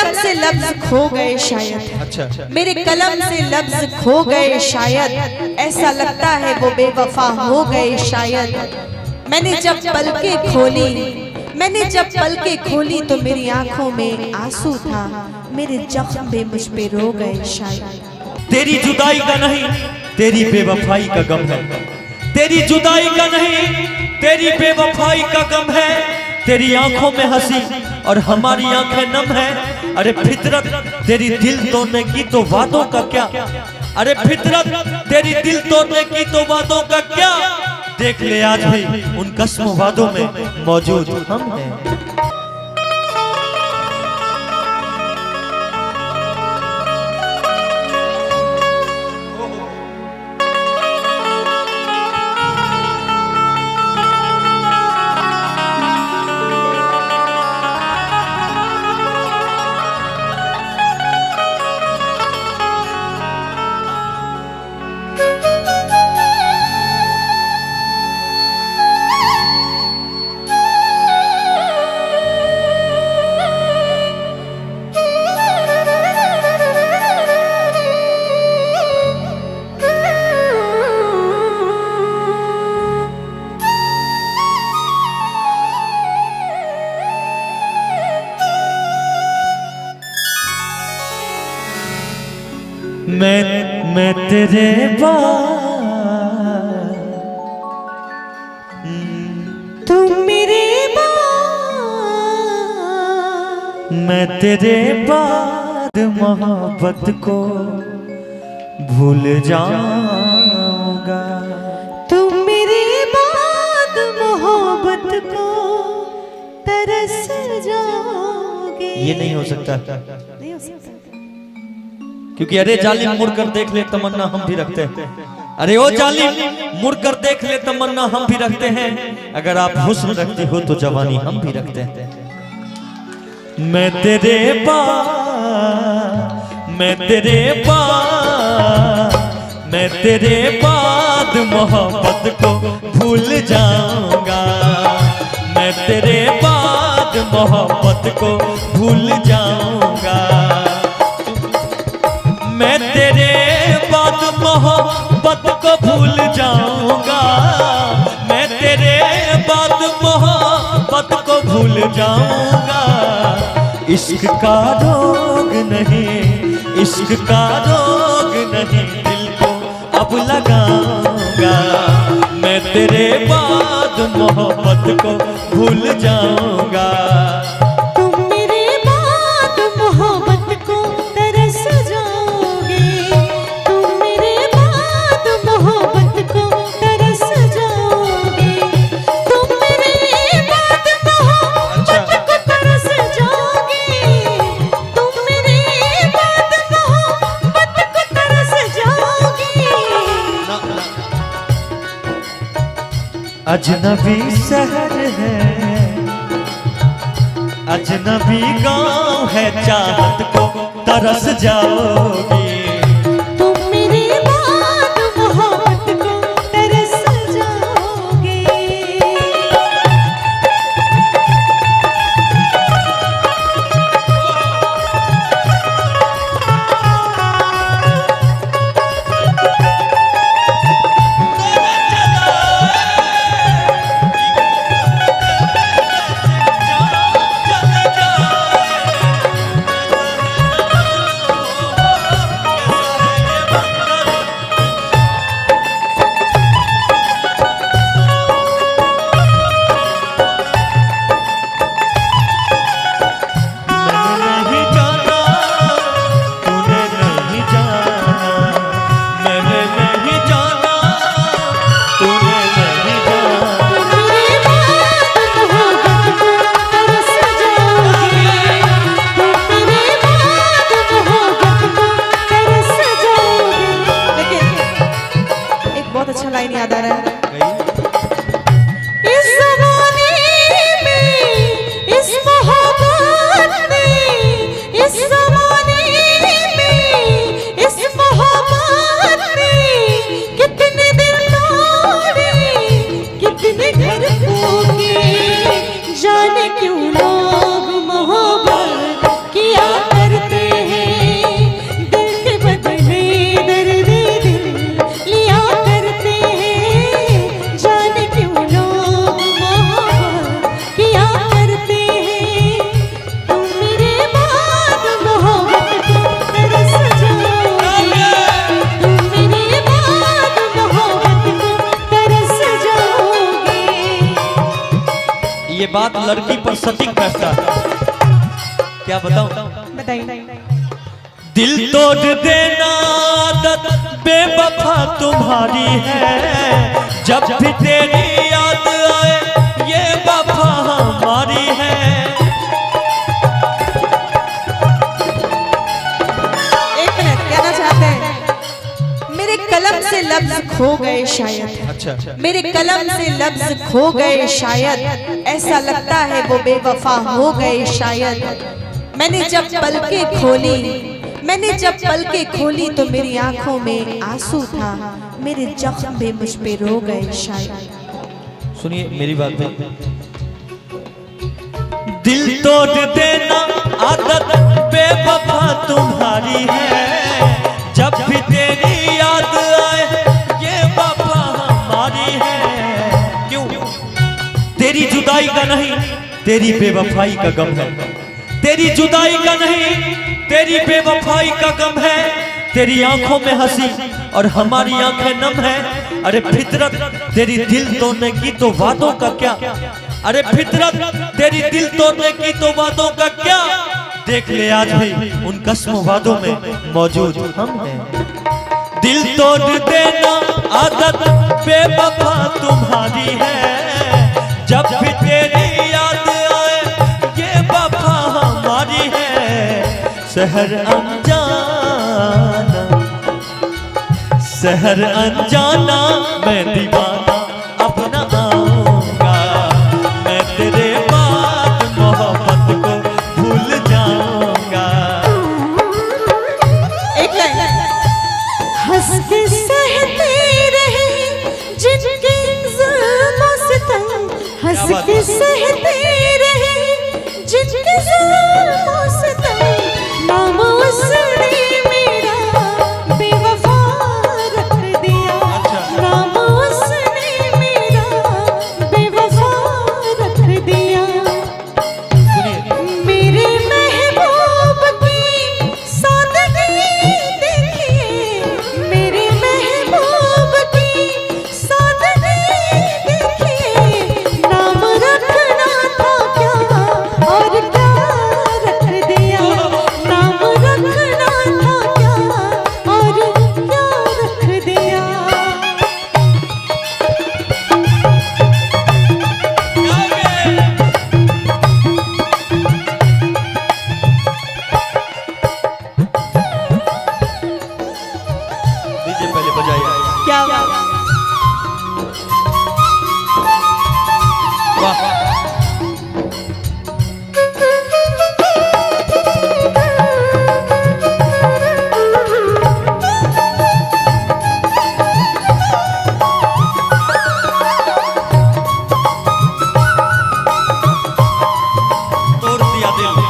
कलम से लफ्ज खो गए शायद। अच्छा। मेरे कलम से लफ्ज खो गए शायद, ऐसा लगता है वो बेवफा हो गए शायद। मैंने जब पलकें खोली तो मेरी आंखों में आंसू था, मेरे जख्म पे मुझ पे रो गए शायद। तेरी जुदाई का नहीं तेरी बेवफाई का गम है, तेरी जुदाई का नहीं तेरी बेवफाई का गम है। तेरी आंखों में हंसी और हमारी आंखें नम है। अरे फितरत तेरी दिल तोड़ने की तो वादों का क्या, अरे फितरत तेरी दिल तोड़ने की तो वादों का क्या। देख ले आज भी उन कसमों वादों में मौजूद हम हैं। मैं तेरे बाद तुम मेरे मैं तेरे बाद मोहब्बत को भूल जाऊंगा। तुम मेरे बाद मोहब्बत को तरस जाओगे। ये नहीं हो सकता, नहीं हो सकता, क्योंकि अरे जालिम मुड़कर देख ले तमन्ना हम भी रखते हैं। अरे ओ जालिम मुड़कर देख ले तमन्ना हम भी रखते हैं। अगर आप हुस्न रखती हो तो जवानी हम भी रखते हैं। मैं तेरे बाद मोहब्बत को भूल जाऊंगा। मैं तेरे बाद मोहब्बत को भूल जाऊंगा। मैं तेरे बाद मोहब्बत को भूल जाऊंगा। मैं तेरे बाद मोहब्बत को भूल जाऊंगा। इश्क का रोग नहीं, इश्क का रोग नहीं, दिल को अब लगाऊंगा। मैं तेरे बाद मोहब्बत को भूल जाऊंगा। अजनबी शहर है, अजनबी गांव है, चाहत को तरस जाओगी। तुम मेरे बाद मोहब्बत को तरस जाओगे। बात लड़की पर सटीक बैठता है। क्या बताऊं? बताइए। दिल तोड़ देना आदत बेवफा तुम्हारी है, जब भी तेरी याद आए ये वफा हमारी है। एक मिनट, कहना चाहते हैं मेरे कलम से लफ्ज खो गए शायद। अच्छा, मेरे कलम से लफ्ज खो गए शायद, ऐसा लगता है वो बेवफा हो गए शायद। मैंने जब पलकें खोली तो मेरी आंखों में आंसू था, मेरे जख्म भी मुझ पे रो गए शायद। सुनिए मेरी बात में, दिल तोड़ देना आदत बेवफा तुम्हारी है, जब भी तेरी याद आए ये वफा हमारी है। क्यों? तेरी जुदाई का नहीं तेरी बेवफाई का गम है, तेरी जुदाई का नहीं तेरी बेवफाई का गम है। तेरी आंखों में हंसी और हमारी आंखें नम है। अरे फितरत तेरी दिल तोड़ने की तो वादों का क्या, अरे फितरत तेरी दिल तोड़ने की तो वादों का क्या। देख ले आज भी उन कसमों वादों में मौजूद हम हैं। दिल तोड़ देना आदत बेवफा तुम्हारी है, जब भी तेरी याद आए ये वफा हमारी है। शहर अनजाना मैं दीवाना अपना आऊंगा, मैं तेरे बाद मोहब्बत को भूल जाऊंगा। एक लाइन। हंस के सहते रहे जिनके जुल्मों से तंग, हंस के सहते रहे जिनके जुल्मों से तंग, नाम उसने मेरा बेवफा रख दिया, नाम उसने मेरा बेवफा रख दिया। मेरे महबूब की सादगी देखिए, मेरे महबूब की सादगी देखिए, नाम रखना था क्या और क्या रख दिया, नाम रखना था क्या और क्या रख दिया। डीजे पहले बजाइए। क्या वाह, तोड़ दिया दिल।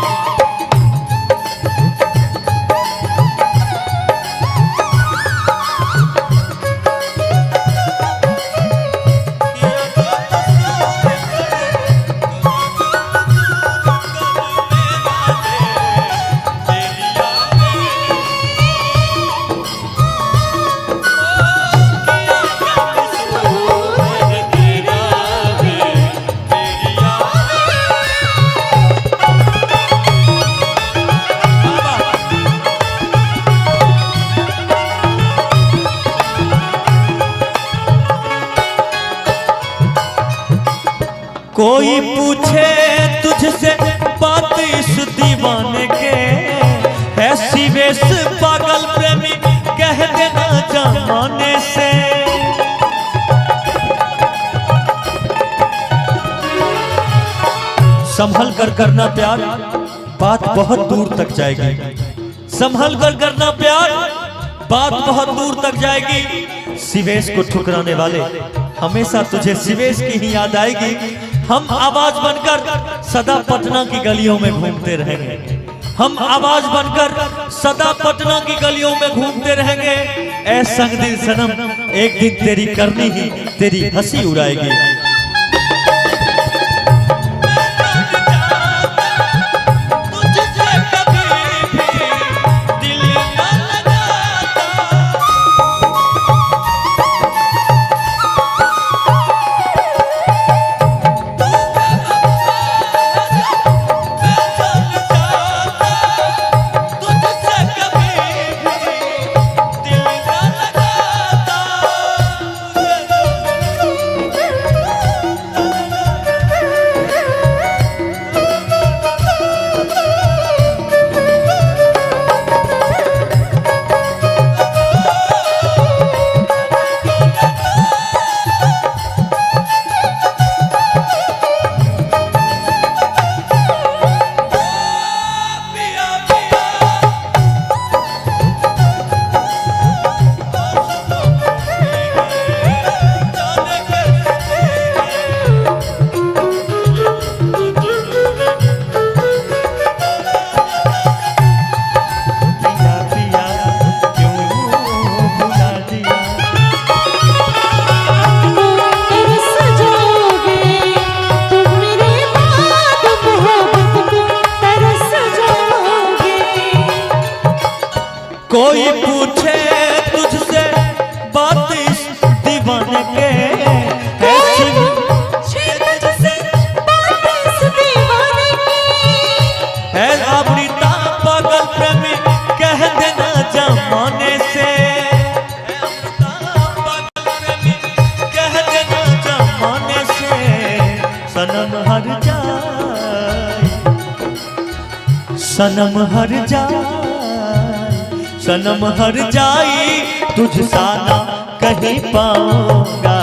कोई पूछे तुझसे बात इस दीवाने के, है सिवेश पागल प्रेमी कह देना जमाने से। संभल कर करना प्यार, बात बहुत दूर तक जाएगी। संभल कर करना प्यार, बात बहुत दूर तक जाएगी। सिवेश को ठुकराने वाले हमेशा तुझे सिवेश की ही याद आएगी। हम आवाज बनकर सदा पटना की गलियों में घूमते रहेंगे, हम आवाज बनकर सदा पटना की गलियों में घूमते रहेंगे। ऐ संग दिल सनम, एक दिन तेरी करनी ही तेरी हंसी उड़ाएगी। कोई पूछे तुझसे बात इस दीवाने के, ऐसी तुझसे बात इस दीवाने की, है अमृता पागल प्रेमी कह देना जमाने से, पागल प्रेमी कह देना जमाने से, सनम हर जाए, सनम हर जाए, सनम हर जाई तुझ सा ना कहीं पाऊंगा,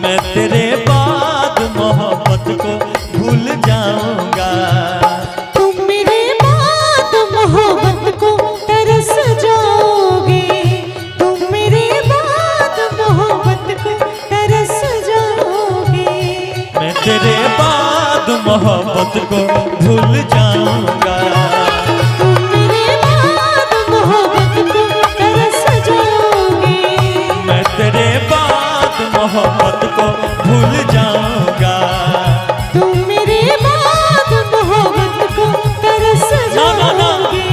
मैं तेरे बाद मोहब्बत को भूल जाऊंगा। तुम मेरे बाद मोहब्बत को तरस जाओगे, तुम मेरे बाद मोहब्बत को तरस जाओगे, मैं तेरे बाद मोहब्बत को भूल जाऊंगा। तुम मेरे बाद मोहब्बत को तरस जाओगे, मैं तेरे बाद मोहब्बत को भूल जाऊंगा। तुम मेरे बाद मोहब्बत को तरस जाओगे,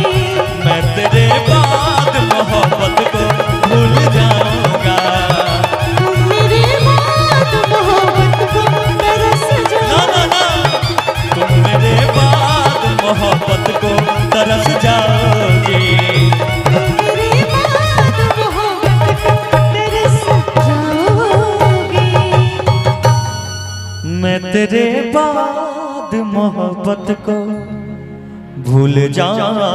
मैं तेरे बाद मोहब्बत को भूल जाऊंगा। तुम मेरे बाद मोहब्बत को तरस जाओगे, तुम मेरे बाद मोहब्बत को तरस जाओगे। मेरे बाद मोहब्बत को तरस जाओगे, मैं तेरे बाद मोहब्बत को भूल जाऊंगा।